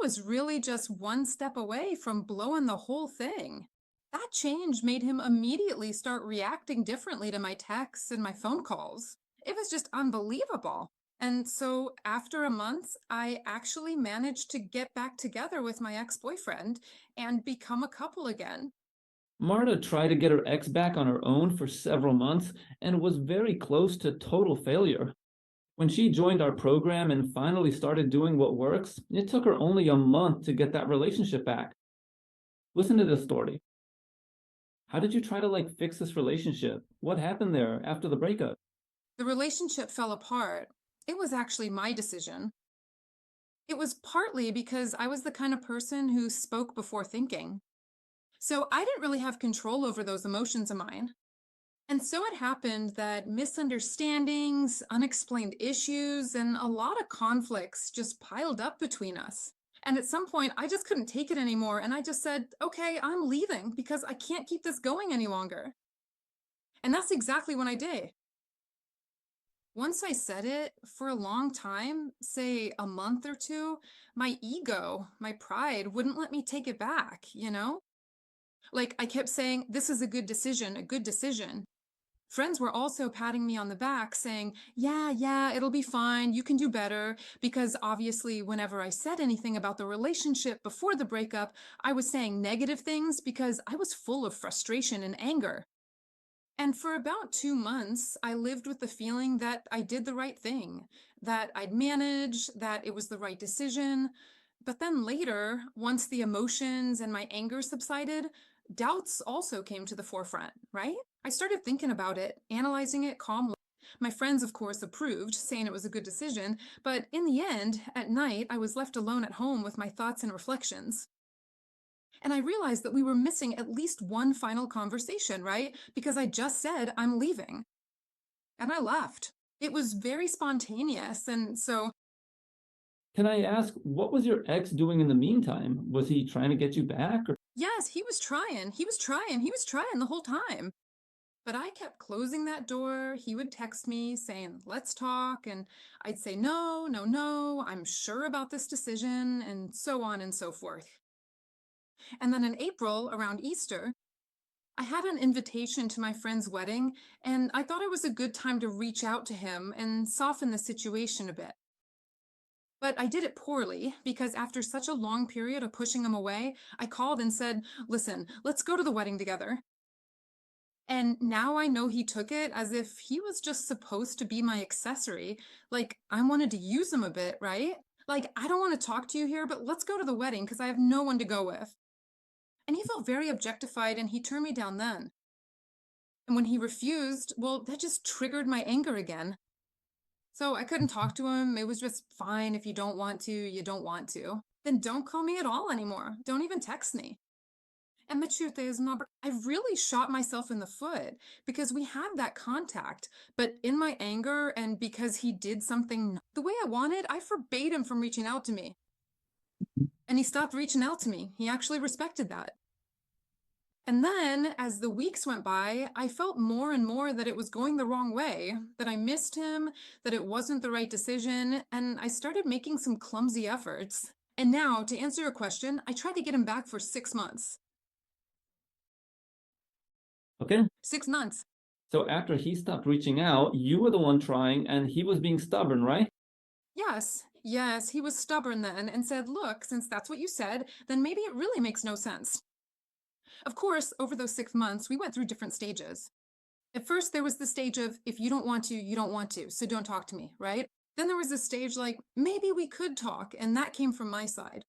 was really just one step away from blowing the whole thing. That change made him immediately start reacting differently to my texts and my phone calls. It was just unbelievable. And so after a month, I actually managed to get back together with my ex-boyfriend and become a couple again. Marta tried to get her ex back on her own for several months and was very close to total failure. When she joined our program and finally started doing what works, it took her only a month to get that relationship back. Listen to this story. How did you try to fix this relationship? What happened there after the breakup? The relationship fell apart. It was actually my decision. It was partly because I was the kind of person who spoke before thinking. So I didn't really have control over those emotions of mine. And so it happened that misunderstandings, unexplained issues, and a lot of conflicts just piled up between us. And at some point, I just couldn't take it anymore. And I just said, okay, I'm leaving because I can't keep this going any longer. And that's exactly what I did. Once I said it for a long time, say a month or two, my ego, my pride wouldn't let me take it back? Like I kept saying, this is a good decision, a good decision. Friends were also patting me on the back, saying, yeah, yeah, it'll be fine. You can do better. Because obviously, whenever I said anything about the relationship before the breakup, I was saying negative things because I was full of frustration and anger. And for about 2 months, I lived with the feeling that I did the right thing, that I'd managed, that it was the right decision. But then later, once the emotions and my anger subsided, doubts also came to the forefront, right? I started thinking about it, analyzing it calmly. My friends, of course, approved, saying it was a good decision. But in the end, at night, I was left alone at home with my thoughts and reflections. And I realized that we were missing at least one final conversation, right? Because I just said, I'm leaving. And I left. It was very spontaneous. And so, Can I ask, what was your ex doing in the meantime? Was he trying to get you back? Or yes, he was trying. He was trying the whole time. But I kept closing that door. He would text me saying, let's talk. And I'd say, no, no, no, I'm sure about this decision, and so on and so forth. And then in April, around Easter, I had an invitation to my friend's wedding, and I thought it was a good time to reach out to him and soften the situation a bit. But I did it poorly because after such a long period of pushing him away, I called and said, listen, let's go to the wedding together. And now I know he took it as if he was just supposed to be my accessory. Like I wanted to use him a bit, right? Like, I don't want to talk to you here, but let's go to the wedding because I have no one to go with. And he felt very objectified and he turned me down then. And when he refused, well, that just triggered my anger again. So I couldn't talk to him. It was just fine. If you don't want to, you don't want to. Then don't call me at all anymore. Don't even text me. And the truth is, not, I really shot myself in the foot because we had that contact. But in my anger and because he did something not the way I wanted, I forbade him from reaching out to me. And he stopped reaching out to me. He actually respected that. And then, as the weeks went by, I felt more and more that it was going the wrong way, that I missed him, that it wasn't the right decision, and I started making some clumsy efforts. And now, to answer your question, I tried to get him back for 6 months. okay. 6 months. So after he stopped reaching out, you were the one trying and he was being stubborn, right? Yes, yes, he was stubborn then and said, look, since that's what you said, then maybe it really makes no sense. Of course, over those 6 months, we went through different stages. At first, there was the stage of, if you don't want to, you don't want to, so don't talk to me, right? Then there was a stage like, maybe we could talk, and that came from my side.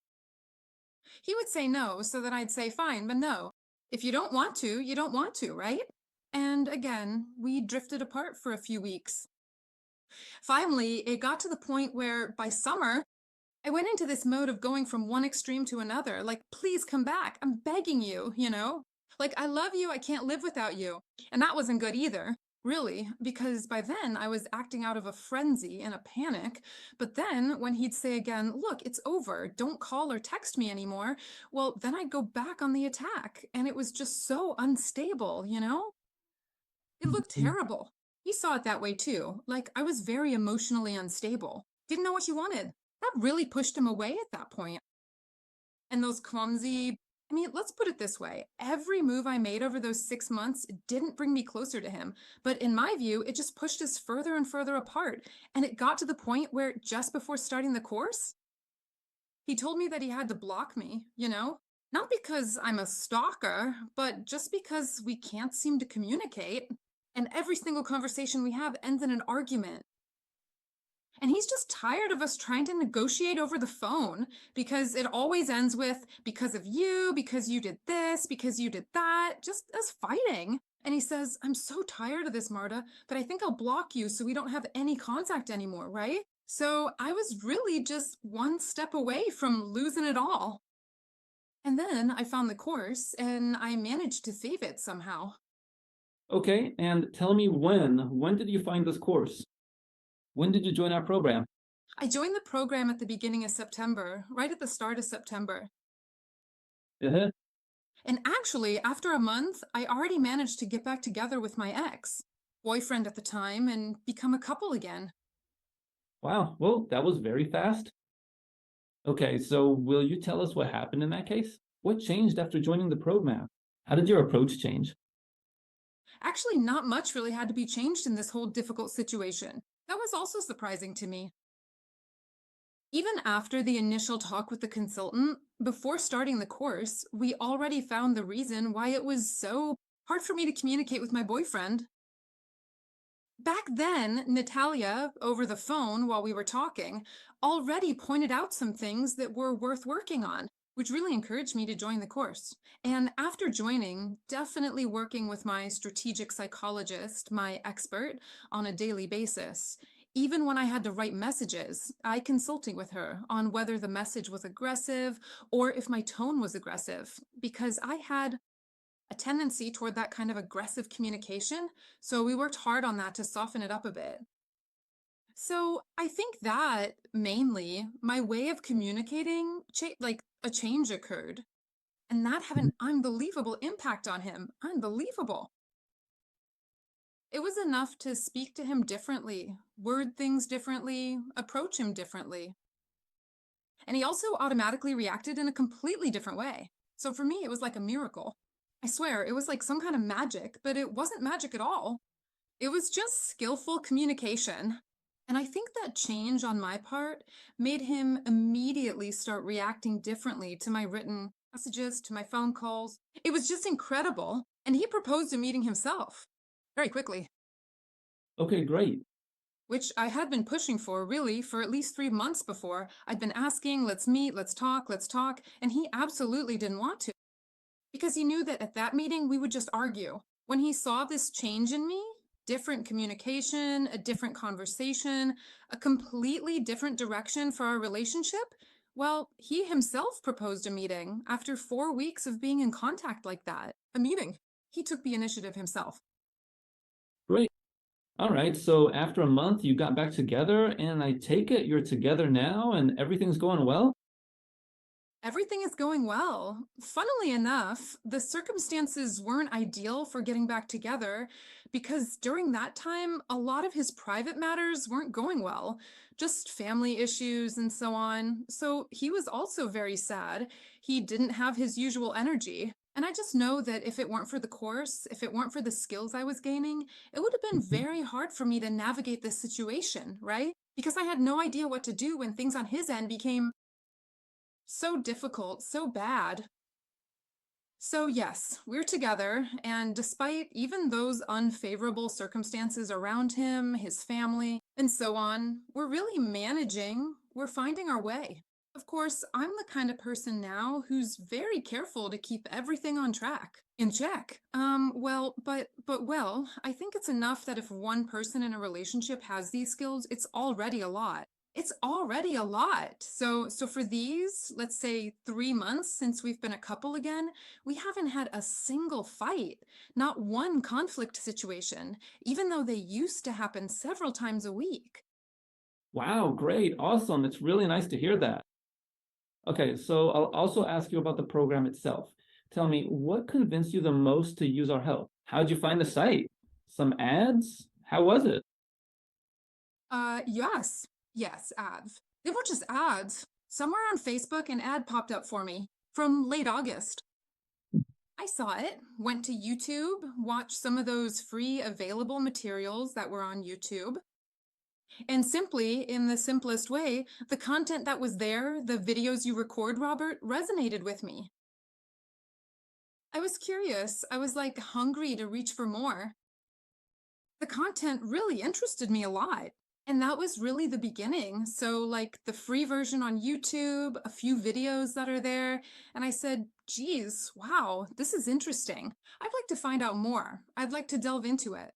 He would say no, so that I'd say, fine, but no. If you don't want to, you don't want to, right? And again, we drifted apart for a few weeks. Finally, it got to the point where by summer, I went into this mode of going from one extreme to another. Like, please come back. I'm begging you. Like, I love you. I can't live without you. And that wasn't good either, really, because by then I was acting out of a frenzy and a panic. But then when he'd say again, look, it's over. Don't call or text me anymore. Well, then I'd go back on the attack. And it was just so unstable. It looked terrible. He saw it that way too. Like I was very emotionally unstable. Didn't know what he wanted. That really pushed him away at that point. And those clumsy, I mean, let's put it this way. Every move I made over those 6 months didn't bring me closer to him. But in my view, it just pushed us further and further apart. And it got to the point where just before starting the course, he told me that he had to block me. Not because I'm a stalker, but just because we can't seem to communicate. And every single conversation we have ends in an argument. And he's just tired of us trying to negotiate over the phone because it always ends with, because you did this, because you did that, just us fighting. And he says, I'm so tired of this, Marta, but I think I'll block you so we don't have any contact anymore, right? So I was really just one step away from losing it all. And then I found the course and I managed to save it somehow. Okay, and tell me when did you find this course? When did you join our program? I joined the program at the beginning of September, right at the start of September. Uh-huh. And actually, after a month, I already managed to get back together with my ex boyfriend at the time and become a couple again. Wow, well, that was very fast. Okay, so will you tell us what happened in that case? What changed after joining the program? How did your approach change? Actually, not much really had to be changed in this whole difficult situation. That was also surprising to me. Even after the initial talk with the consultant, before starting the course, we already found the reason why it was so hard for me to communicate with my boyfriend. Back then, Natalia, over the phone while we were talking, already pointed out some things that were worth working on, which really encouraged me to join the course. And after joining, definitely working with my strategic psychologist, my expert, on a daily basis. Even when I had to write messages, I consulting with her on whether the message was aggressive or if my tone was aggressive, because I had a tendency toward that kind of aggressive communication. So we worked hard on that to soften it up a bit. So I think that mainly my way of communicating, like a change occurred. And that had Mhm. an unbelievable impact on him. Unbelievable. It was enough to speak to him differently, word things differently, approach him differently. And he also automatically reacted in a completely different way. So for me, it was like a miracle. I swear, it was like some kind of magic, but it wasn't magic at all. It was just skillful communication. And I think that change on my part made him immediately start reacting differently to my written messages, to my phone calls. It was just incredible. And he proposed a meeting himself very quickly, Okay, great. which I had been pushing for really for at least 3 months before. I'd been asking, let's meet, let's talk, let's talk. And he absolutely didn't want to because he knew that at that meeting we would just argue. When he saw this change in me, different communication, a different conversation, a completely different direction for our relationship, well, he himself proposed a meeting after 4 weeks of being in contact like that. A meeting. He took the initiative himself. Great. All right, so after a month, you got back together, and I take it you're together now and everything's going well? Everything is going well. Funnily enough, the circumstances weren't ideal for getting back together because during that time, a lot of his private matters weren't going well, just family issues and so on. So he was also very sad. He didn't have his usual energy. And I just know that if it weren't for the course, if it weren't for the skills I was gaining, it would have been Mhm. very hard for me to navigate this situation, right? Because I had no idea what to do when things on his end became so difficult, so bad. So, yes, we're together, and despite even those unfavorable circumstances around him, his family, and so on, we're really managing, we're finding our way. Of course, I'm the kind of person now who's very careful to keep everything on track, in check. I think it's enough that if one person in a relationship has these skills, it's already a lot. It's already a lot. So for these, let's say 3 months since we've been a couple again, we haven't had a single fight, not one conflict situation, even though they used to happen several times a week. Wow, great, awesome. It's really nice to hear that. Okay, so I'll also ask you about the program itself. Tell me, what convinced you the most to use our help? How'd you find the site? Some ads? How was it? Yes, ads. They were just ads. Somewhere on Facebook, an ad popped up for me. from late August. I saw it, went to YouTube, watched some of those free available materials that were on YouTube. And simply, in the simplest way, the content that was there, the videos you record, Robert, resonated with me. I was curious. I was like hungry to reach for more. The content really interested me a lot. And that was really the beginning. So, like the free version on YouTube, a few videos that are there. And I said, geez, wow, this is interesting. I'd like to find out more. I'd like to delve into it.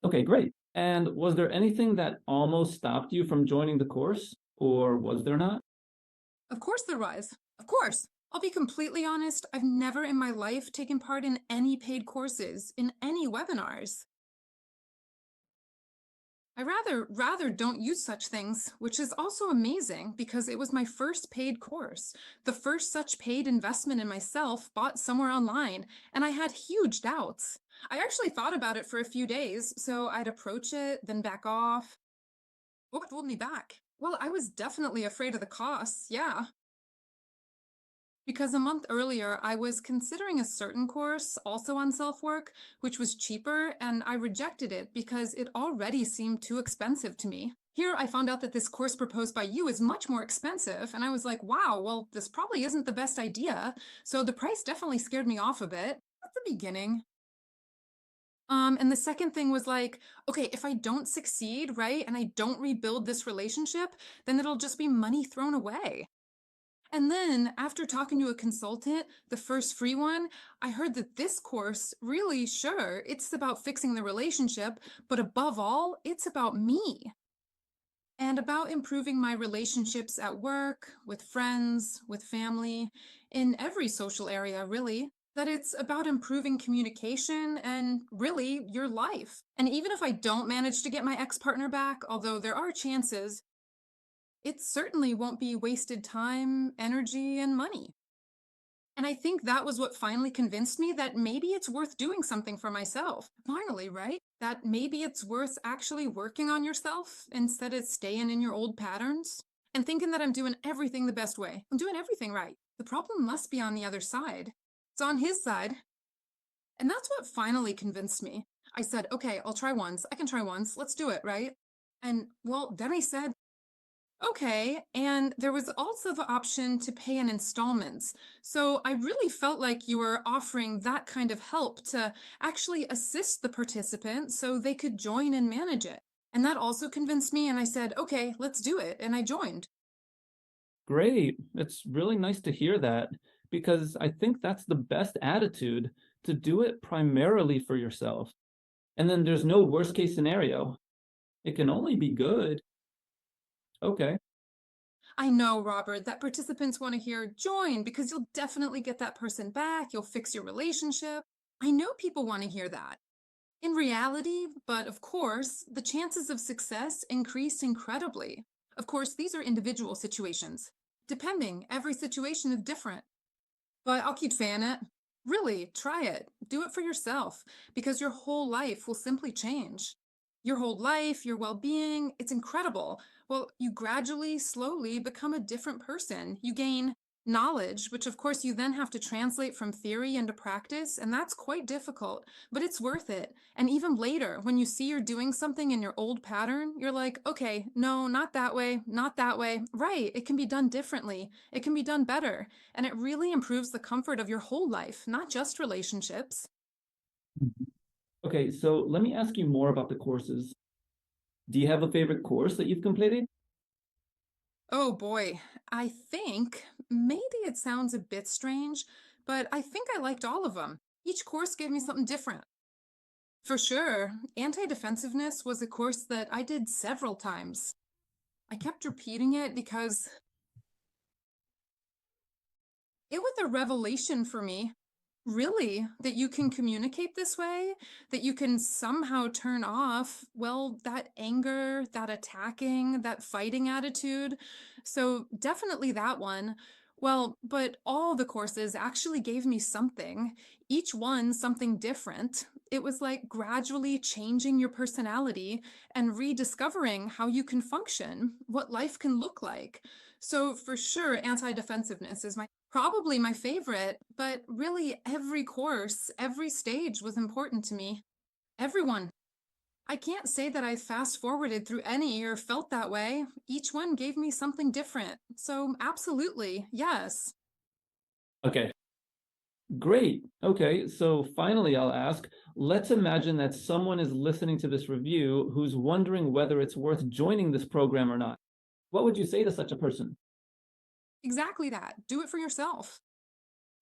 Okay, great. And was there anything that almost stopped you from joining the course, or was there not? Of course there was. Of course. I'll be completely honest, I've never in my life taken part in any paid courses, in any webinars. I rather don't use such things, which is also amazing because it was my first paid course, the first such paid investment in myself bought somewhere online, and I had huge doubts. I actually thought about it for a few days, so I'd approach it, then back off. What would hold me back? Well, I was definitely afraid of the costs, yeah. Because a month earlier, I was considering a certain course, also on self work, which was cheaper, and I rejected it because it already seemed too expensive to me. Here, I found out that this course proposed by you is much more expensive, and I was like, wow, well, this probably isn't the best idea. So the price definitely scared me off a bit at the beginning. And the second thing was like, okay, if I don't succeed, right, and I don't rebuild this relationship, then it'll just be money thrown away. And then after talking to a consultant, the first free one, I heard that this course really, sure, it's about fixing the relationship, but above all, it's about me and about improving my relationships at work, with friends, with family, in every social area, really. That it's about improving communication and really your life. And even if I don't manage to get my ex partner back, although there are chances, it certainly won't be wasted time, energy, and money. And I think that was what finally convinced me that maybe it's worth doing something for myself. Finally, right? That maybe it's worth actually working on yourself instead of staying in your old patterns and thinking that I'm doing everything the best way. I'm doing everything right. The problem must be on the other side. It's on his side. And that's what finally convinced me. I said, okay, I'll try once. I can try once. Let's do it, right? And well, then I said, okay, and there was also the option to pay in installments. So I really felt like you were offering that kind of help to actually assist the participant so they could join and manage it. And that also convinced me, and I said, okay, let's do it. And I joined. Great. It's really nice to hear that because I think that's the best attitude to do it primarily for yourself. And then there's no worst case scenario. It can only be good. Okay. I know, Robert, that participants want to hear join because you'll definitely get that person back. You'll fix your relationship. I know people want to hear that. In reality, but of course, the chances of success increase incredibly. Of course, these are individual situations. Depending, every situation is different. But I'll keep saying it. Really, try it. Do it for yourself because your whole life will simply change. Your whole life, your well being, it's incredible. Well, you gradually, slowly become a different person. You gain knowledge, which of course you then have to translate from theory into practice, and that's quite difficult, but it's worth it. And even later, when you see you're doing something in your old pattern, you're like, okay, no, not that way, not that way. Right, it can be done differently, it can be done better. And it really improves the comfort of your whole life, not just relationships. Okay, so let me ask you more about the courses. Do you have a favorite course that you've completed? Oh boy, I think maybe it sounds a bit strange, but I think I liked all of them. Each course gave me something different. For sure, anti-defensiveness was a course that I did several times. I kept repeating it because it was a revelation for me, really, that you can communicate this way, that you can somehow turn off, well, that anger, that attacking, that fighting attitude. So definitely that one. Well, but all the courses actually gave me something, each one something different. It was like gradually changing your personality and rediscovering how you can function, what life can look like. So for sure, anti-defensiveness is my probably my favorite, but really every course, every stage was important to me. Everyone. I can't say that I fast forwarded through any or felt that way. Each one gave me something different. So absolutely, yes. Okay, great. Okay, so finally, I'll ask, let's imagine that someone is listening to this review who's wondering whether it's worth joining this program or not. What would you say to such a person? Exactly that. Do it for yourself.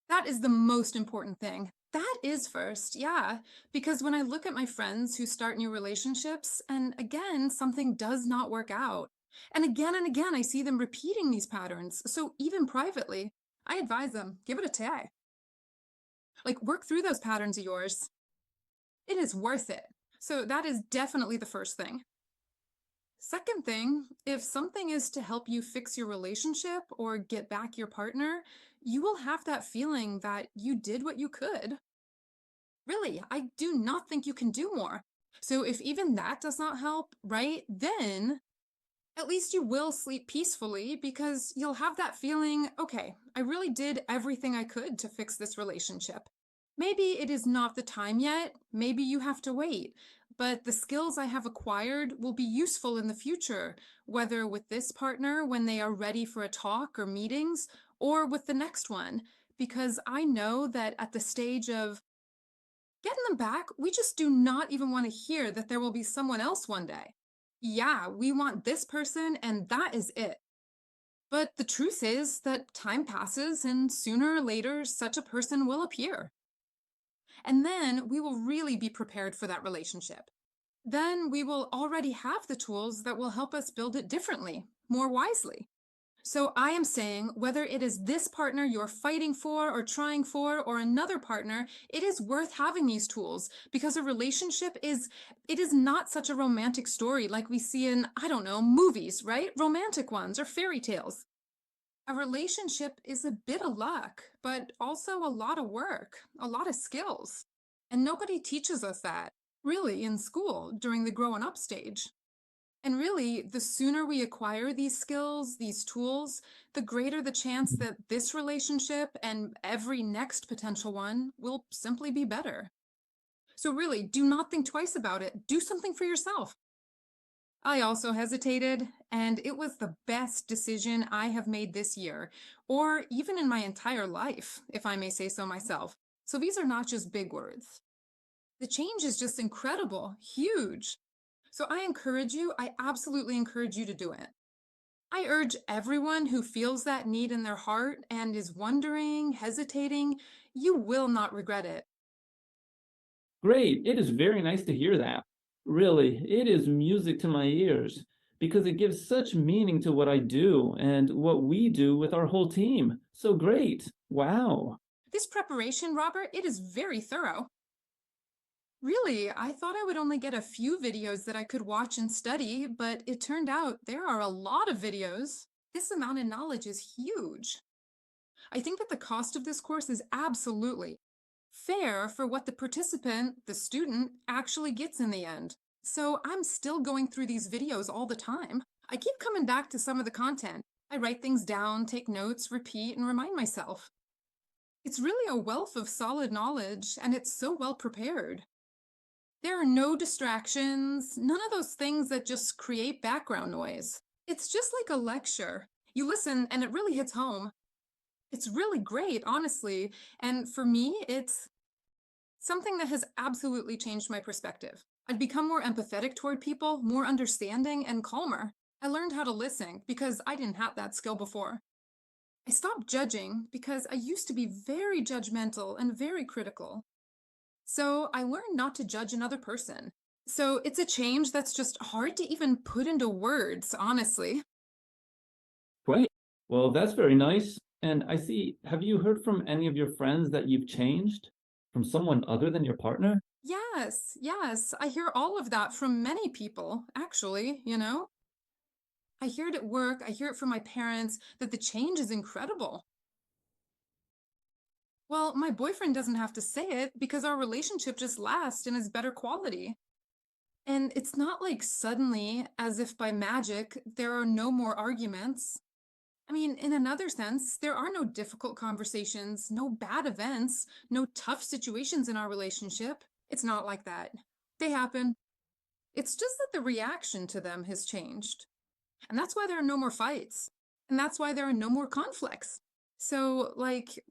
That is the most important thing. That is first, yeah. Because when I look at my friends who start new relationships, and again, something does not work out, and again, I see them repeating these patterns. So even privately, I advise them give it a try. Like, work through those patterns of yours. It is worth it. So that is definitely the first thing. Second thing, if something is to help you fix your relationship or get back your partner, you will have that feeling that you did what you could. Really, I do not think you can do more. So if even that does not help, right, then at least you will sleep peacefully because you'll have that feeling, okay, I really did everything I could to fix this relationship. Maybe it is not the time yet, maybe you have to wait, but the skills I have acquired will be useful in the future, whether with this partner when they are ready for a talk or meetings, or with the next one, because I know that at the stage of getting them back, we just do not even want to hear that there will be someone else one day. Yeah, we want this person and that is it. But the truth is that time passes and sooner or later such a person will appear. And then we will really be prepared for that relationship. Then we will already have the tools that will help us build it differently, more wisely. So I am saying whether it is this partner you're fighting for or trying for or another partner, it is worth having these tools because a relationship is it is not such a romantic story like we see in, I don't know, movies, right? Romantic ones or fairy tales. A relationship is a bit of luck, but also a lot of work, a lot of skills. And nobody teaches us that, really, in school during the growing up stage. And really, the sooner we acquire these skills, these tools, the greater the chance that this relationship and every next potential one will simply be better. So, really, do not think twice about it. Do something for yourself. I also hesitated, and it was the best decision I have made this year, or even in my entire life, if I may say so myself. So, these are not just big words. The change is just incredible, huge. So I absolutely encourage you to do it. I urge everyone who feels that need in their heart and is wondering, hesitating, you will not regret it. Great. It is very nice to hear that. Really, it is music to my ears because it gives such meaning to what I do and what we do with our whole team. So great. Wow. This preparation, Robert, it is very thorough. Really, I thought I would only get a few videos that I could watch and study, but it turned out there are a lot of videos. This amount of knowledge is huge. I think that the cost of this course is absolutely fair for what the participant, the student, actually gets in the end. So I'm still going through these videos all the time. I keep coming back to some of the content. I write things down, take notes, repeat, and remind myself. It's really a wealth of solid knowledge, and it's so well prepared. There are no distractions, none of those things that just create background noise. It's just like a lecture. You listen, and it really hits home. It's really great, honestly. And for me, it's something that has absolutely changed my perspective. I've become more empathetic toward people, more understanding, and calmer. I learned how to listen because I didn't have that skill before. I stopped judging because I used to be very judgmental and very critical. So I learned not to judge another person. So it's a change that's just hard to even put into words, honestly. Great. Well, that's very nice. And I see, have you heard from any of your friends that you've changed from someone other than your partner? Yes, yes, I hear all of that from many people, actually. I hear it at work, I hear it from my parents that the change is incredible. Well, my boyfriend doesn't have to say it because our relationship just lasts and is better quality. And it's not like suddenly, as if by magic, there are no more arguments. I mean, in another sense, there are no difficult conversations, no bad events, no tough situations in our relationship. It's not like that. They happen. It's just that the reaction to them has changed. And that's why there are no more fights. And that's why there are no more conflicts. So,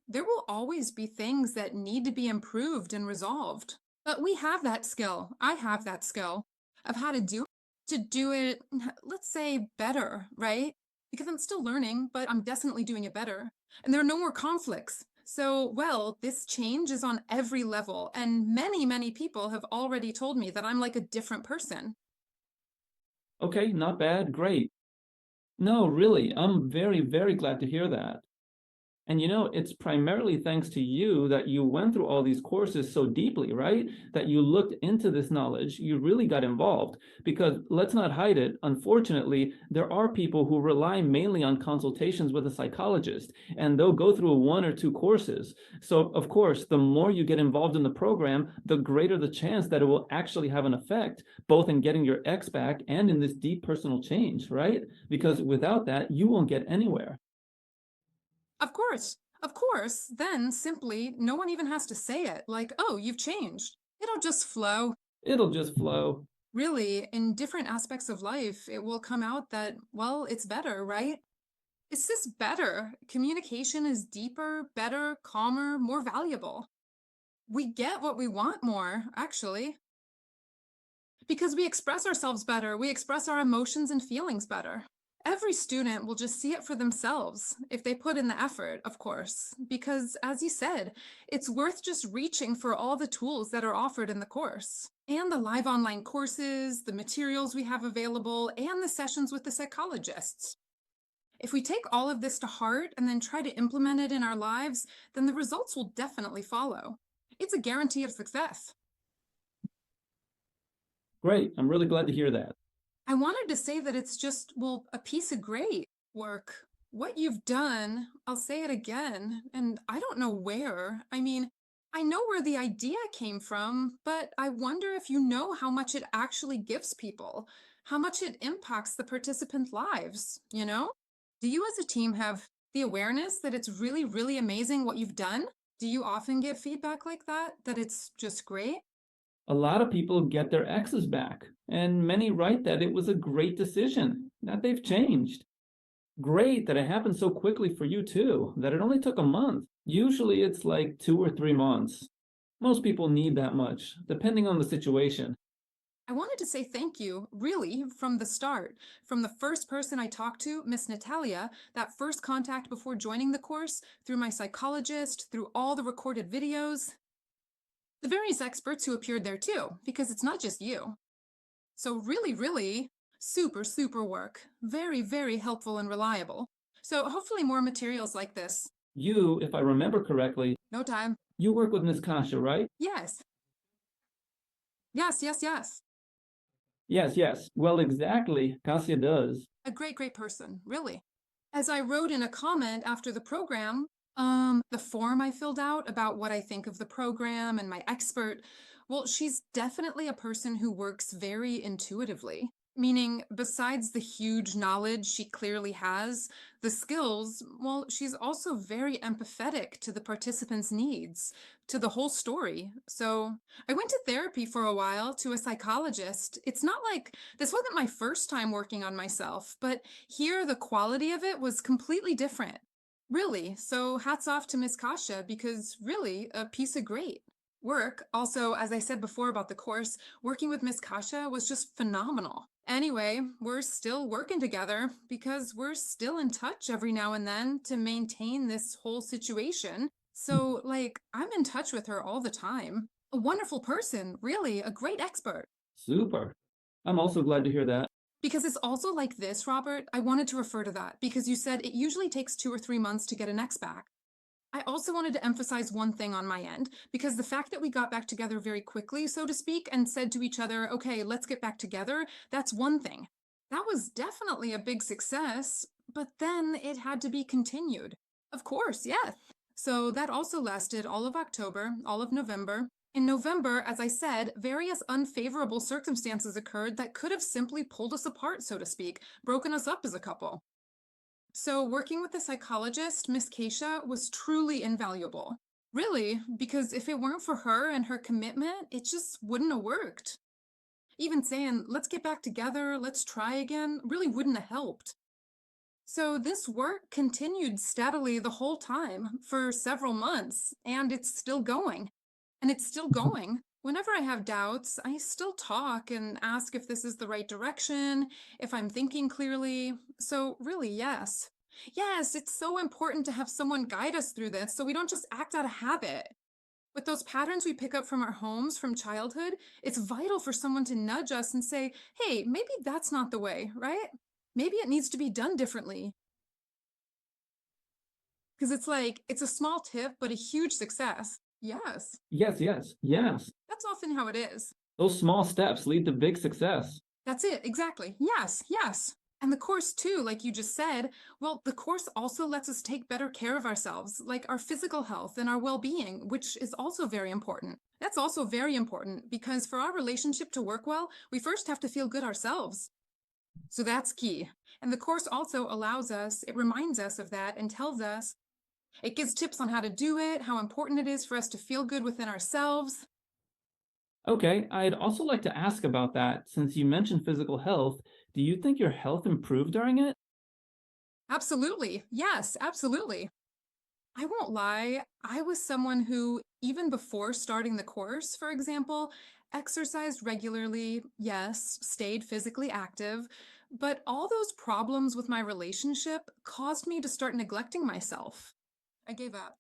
there will always be things that need to be improved and resolved. But we have that skill. I have that skill of how to do it, let's say, better, right? Because I'm still learning, but I'm definitely doing it better. And there are no more conflicts. So, well, this change is on every level. And many, many people have already told me that I'm like a different person. Okay, not bad, great. No, really, I'm very, very glad to hear that. And it's primarily thanks to you that you went through all these courses so deeply, right? That you looked into this knowledge, you really got involved. Because let's not hide it, unfortunately, there are people who rely mainly on consultations with a psychologist, and they'll go through one or two courses. So, of course, the more you get involved in the program, the greater the chance that it will actually have an effect, both in getting your ex back and in this deep personal change, right? Because without that, you won't get anywhere. Of course. Of course. Then simply, no one even has to say it, like, oh, you've changed. It'll just flow. It'll just flow. Really, in different aspects of life, it will come out that, well, it's better, right? It's just better. Communication is deeper, better, calmer, more valuable. We get what we want more, actually, because we express ourselves better. We express our emotions and feelings better. Every student will just see it for themselves if they put in the effort, of course, because as you said, it's worth just reaching for all the tools that are offered in the course and the live online courses, the materials we have available, and the sessions with the psychologists. If we take all of this to heart and then try to implement it in our lives, then the results will definitely follow. It's a guarantee of success. Great. I'm really glad to hear that. I wanted to say that it's just, well, a piece of great work. What you've done, I'll say it again, and I don't know where. I mean, I know where the idea came from, but I wonder if you know how much it actually gives people, how much it impacts the participant lives, you know? Do you as a team have the awareness that it's really, really amazing what you've done? Do you often get feedback like that, that it's just great? A lot of people get their exes back, and many write that it was a great decision, that they've changed. Great that it happened so quickly for you too, that it only took a month. Usually it's like 2 or 3 months. Most people need that much, depending on the situation. I wanted to say thank you, really, from the start. From the first person I talked to, Miss Natalia, that first contact before joining the course, through my psychologist, through all the recorded videos, the various experts who appeared there too, because it's not just you. So, really, really, super, super work. Very, very helpful and reliable. So, hopefully, more materials like this. You, if I remember correctly, No time. you work with Miss Kasha, right? Yes. Yes, yes, yes. Yes, yes. Well, exactly. Kasia does. A great, great person, really. As I wrote in a comment after the program, the form I filled out about what I think of the program and my expert, well, she's definitely a person who works very intuitively. Meaning, besides the huge knowledge she clearly has, the skills, well, she's also very empathetic to the participants' needs, to the whole story. So I went to therapy for a while to a psychologist. It's not like this wasn't my first time working on myself, but here the quality of it was completely different. Really. So hats off to Miss Kasha because really a piece of great work. Also, as I said before about the course, working with Miss Kasha was just phenomenal. Anyway, we're still working together because we're still in touch every now and then to maintain this whole situation. So, I'm in touch with her all the time. A wonderful person, really, a great expert. Super. I'm also glad to hear that. Because it's also like this, Robert. I wanted to refer to that because you said it usually takes 2 or 3 months to get an ex back. I also wanted to emphasize one thing on my end, because the fact that we got back together very quickly, so to speak, and said to each other, okay, let's get back together, that's one thing. That was definitely a big success, but then it had to be continued. Of course, yes. So that also lasted all of October, all of November. In November, as I said, various unfavorable circumstances occurred that could have simply pulled us apart, so to speak, broken us up as a couple. So, working with the psychologist, Miss Keisha, was truly invaluable. Really, because if it weren't for her and her commitment, it just wouldn't have worked. Even saying, let's get back together, let's try again, really wouldn't have helped. So, this work continued steadily the whole time for several months, and it's still going. And it's still going. Whenever I have doubts, I still talk and ask if this is the right direction, if I'm thinking clearly. So, really, yes. Yes, it's so important to have someone guide us through this so we don't just act out of habit. With those patterns we pick up from our homes, from childhood, it's vital for someone to nudge us and say, hey, maybe that's not the way, right? Maybe it needs to be done differently. Because it's like, it's a small tip, but a huge success. Yes, Yes, yes, yes. that's often how it is. Those small steps lead to big success. That's it, exactly. Yes, yes. And the course, too, like you just said, well, the course also lets us take better care of ourselves, like our physical health and our well being, which is also very important. That's also very important because for our relationship to work well, we first have to feel good ourselves. So that's key. And the course also allows us, it reminds us of that and tells us, it gives tips on how to do it, how important it is for us to feel good within ourselves. Okay, I'd also like to ask about that. Since you mentioned physical health, do you think your health improved during it? Absolutely. Yes, absolutely. I won't lie, I was someone who, even before starting the course, for example, exercised regularly, yes, stayed physically active, but all those problems with my relationship caused me to start neglecting myself. I gave up.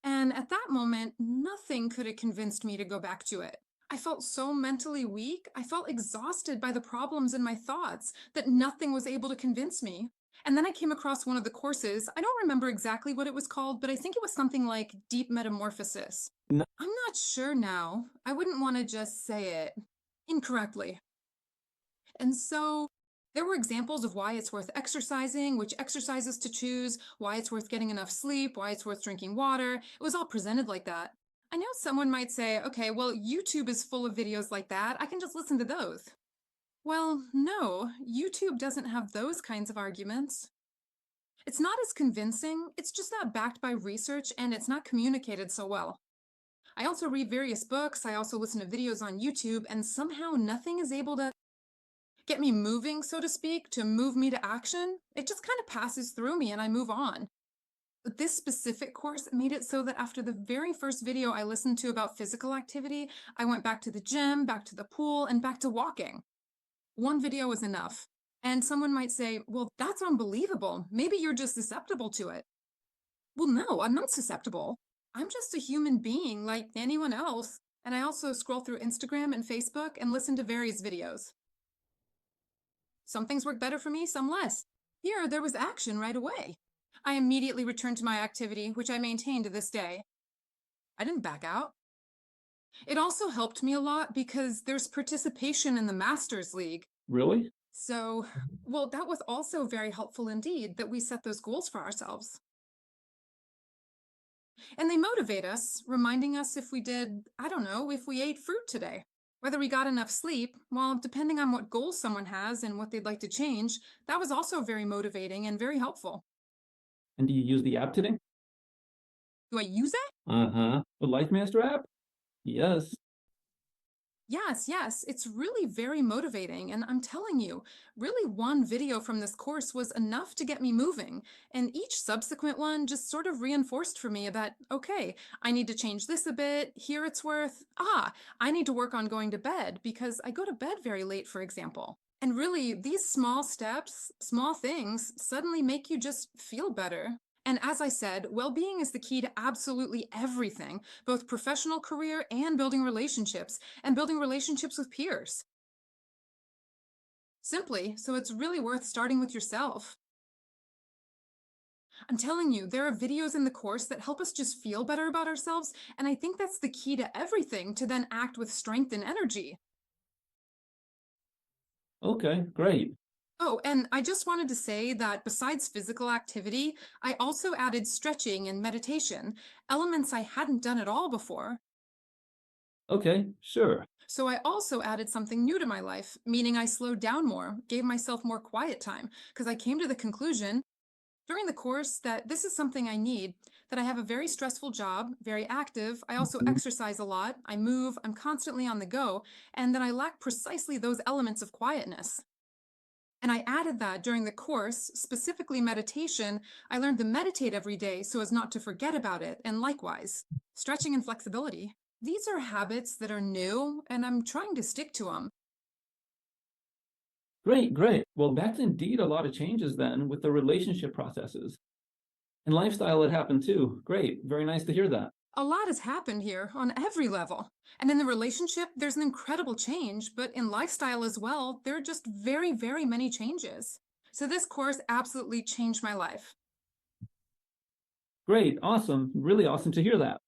And at that moment, nothing could have convinced me to go back to it. I felt so mentally weak. I felt exhausted by the problems in my thoughts that nothing was able to convince me. And then I came across one of the courses. I don't remember exactly what it was called, but I think it was something like Deep Metamorphosis. No. I'm not sure now. I wouldn't want to just say it incorrectly. And so there were examples of why it's worth exercising, which exercises to choose, why it's worth getting enough sleep, why it's worth drinking water. It was all presented like that. I know someone might say, okay, well, YouTube is full of videos like that. I can just listen to those. Well, no, YouTube doesn't have those kinds of arguments. It's not as convincing, it's just not backed by research, and it's not communicated so well. I also read various books, I also listen to videos on YouTube, and somehow nothing is able to get me moving, so to speak, to move me to action. It just kind of passes through me and I move on. But this specific course made it so that after the very first video I listened to about physical activity, I went back to the gym, back to the pool, and back to walking. One video was enough. And someone might say, well, that's unbelievable. Maybe you're just susceptible to it. Well, no, I'm not susceptible. I'm just a human being like anyone else. And I also scroll through Instagram and Facebook and listen to various videos. Some things work better for me, some less. Here, there was action right away. I immediately returned to my activity, which I maintain to this day. I didn't back out. It also helped me a lot because there's participation in the Masters League. Really? So, well, that was also very helpful indeed that we set those goals for ourselves. And they motivate us, reminding us if we did, I don't know, if we ate fruit today. Whether we got enough sleep, well, depending on what goals someone has and what they'd like to change, that was also very motivating and very helpful. And do you use the app today? Do I use it? Uh-huh. The Life Master app? Yes. Yes, yes, it's really very motivating. And I'm telling you, really one video from this course was enough to get me moving. And each subsequent one just sort of reinforced for me that, okay, I need to change this a bit. Here it's worth, I need to work on going to bed because I go to bed very late, for example. And really, these small steps, small things suddenly make you just feel better. And as I said, well being is the key to absolutely everything, both professional career and building relationships with peers. Simply, so it's really worth starting with yourself. I'm telling you, there are videos in the course that help us just feel better about ourselves, and I think that's the key to everything to then act with strength and energy. Okay, great. Oh, and I just wanted to say that besides physical activity, I also added stretching and meditation, elements I hadn't done at all before. Okay, sure. So I also added something new to my life, meaning I slowed down more, gave myself more quiet time, because I came to the conclusion during the course that this is something I need, that I have a very stressful job, very active. I also Mhm. exercise a lot. I move, I'm constantly on the go, and that I lack precisely those elements of quietness. And I added that during the course, specifically meditation. I learned to meditate every day so as not to forget about it. And likewise, stretching and flexibility. These are habits that are new, and I'm trying to stick to them. Great, great. Well, that's indeed a lot of changes then with the relationship processes. And lifestyle had happened too. Great. Very nice to hear that. A lot has happened here on every level. And in the relationship, there's an incredible change, but in lifestyle as well, there are just very, very many changes. So this course absolutely changed my life. Great. Awesome. Really awesome to hear that.